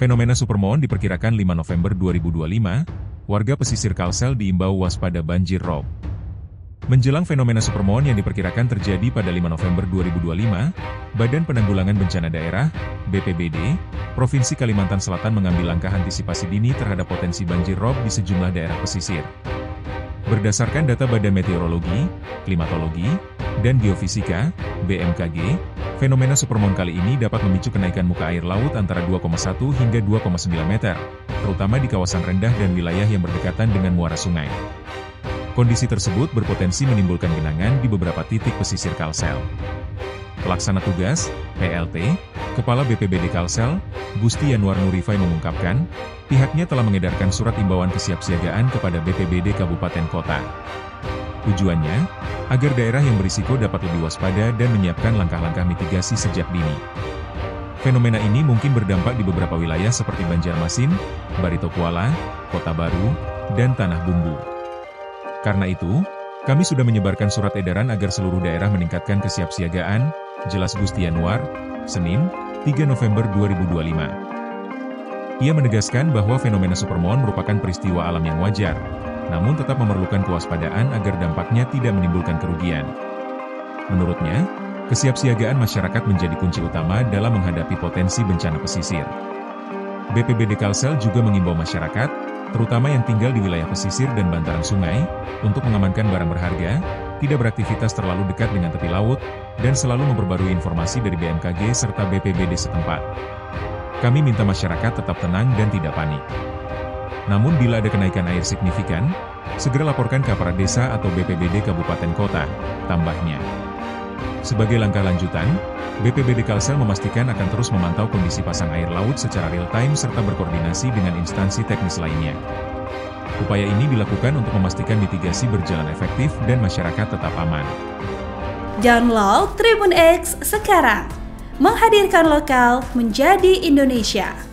Fenomena supermoon diperkirakan 5 November 2025, warga pesisir Kalsel diimbau waspada banjir rob. Menjelang fenomena supermoon yang diperkirakan terjadi pada 5 November 2025, Badan Penanggulangan Bencana Daerah, BPBD, Provinsi Kalimantan Selatan mengambil langkah antisipasi dini terhadap potensi banjir rob di sejumlah daerah pesisir. Berdasarkan data Badan Meteorologi, Klimatologi, dan Geofisika, BMKG, fenomena supermoon kali ini dapat memicu kenaikan muka air laut antara 2,1 hingga 2,9 meter, terutama di kawasan rendah dan wilayah yang berdekatan dengan muara sungai. Kondisi tersebut berpotensi menimbulkan genangan di beberapa titik pesisir Kalsel. Pelaksana tugas, PLT, Kepala BPBD Kalsel, Gusti Yanwar Nurifai mengungkapkan, pihaknya telah mengedarkan surat imbauan kesiapsiagaan kepada BPBD Kabupaten Kota. Tujuannya, agar daerah yang berisiko dapat lebih waspada dan menyiapkan langkah-langkah mitigasi sejak dini. Fenomena ini mungkin berdampak di beberapa wilayah seperti Banjarmasin, Barito Kuala, Kota Baru, dan Tanah Bumbu. Karena itu, kami sudah menyebarkan surat edaran agar seluruh daerah meningkatkan kesiapsiagaan, jelas Gusti Yanwar, Senin, 3 November 2025. Ia menegaskan bahwa fenomena supermoon merupakan peristiwa alam yang wajar, namun tetap memerlukan kewaspadaan agar dampaknya tidak menimbulkan kerugian. Menurutnya, kesiapsiagaan masyarakat menjadi kunci utama dalam menghadapi potensi bencana pesisir. BPBD Kalsel juga mengimbau masyarakat, terutama yang tinggal di wilayah pesisir dan bantaran sungai, untuk mengamankan barang berharga, tidak beraktivitas terlalu dekat dengan tepi laut, dan selalu memperbarui informasi dari BMKG serta BPBD setempat. Kami minta masyarakat tetap tenang dan tidak panik. Namun bila ada kenaikan air signifikan, segera laporkan ke aparat desa atau BPBD Kabupaten Kota, tambahnya. Sebagai langkah lanjutan, BPBD Kalsel memastikan akan terus memantau kondisi pasang air laut secara real-time serta berkoordinasi dengan instansi teknis lainnya. Upaya ini dilakukan untuk memastikan mitigasi berjalan efektif dan masyarakat tetap aman. Download Tribun X sekarang, menghadirkan lokal menjadi Indonesia.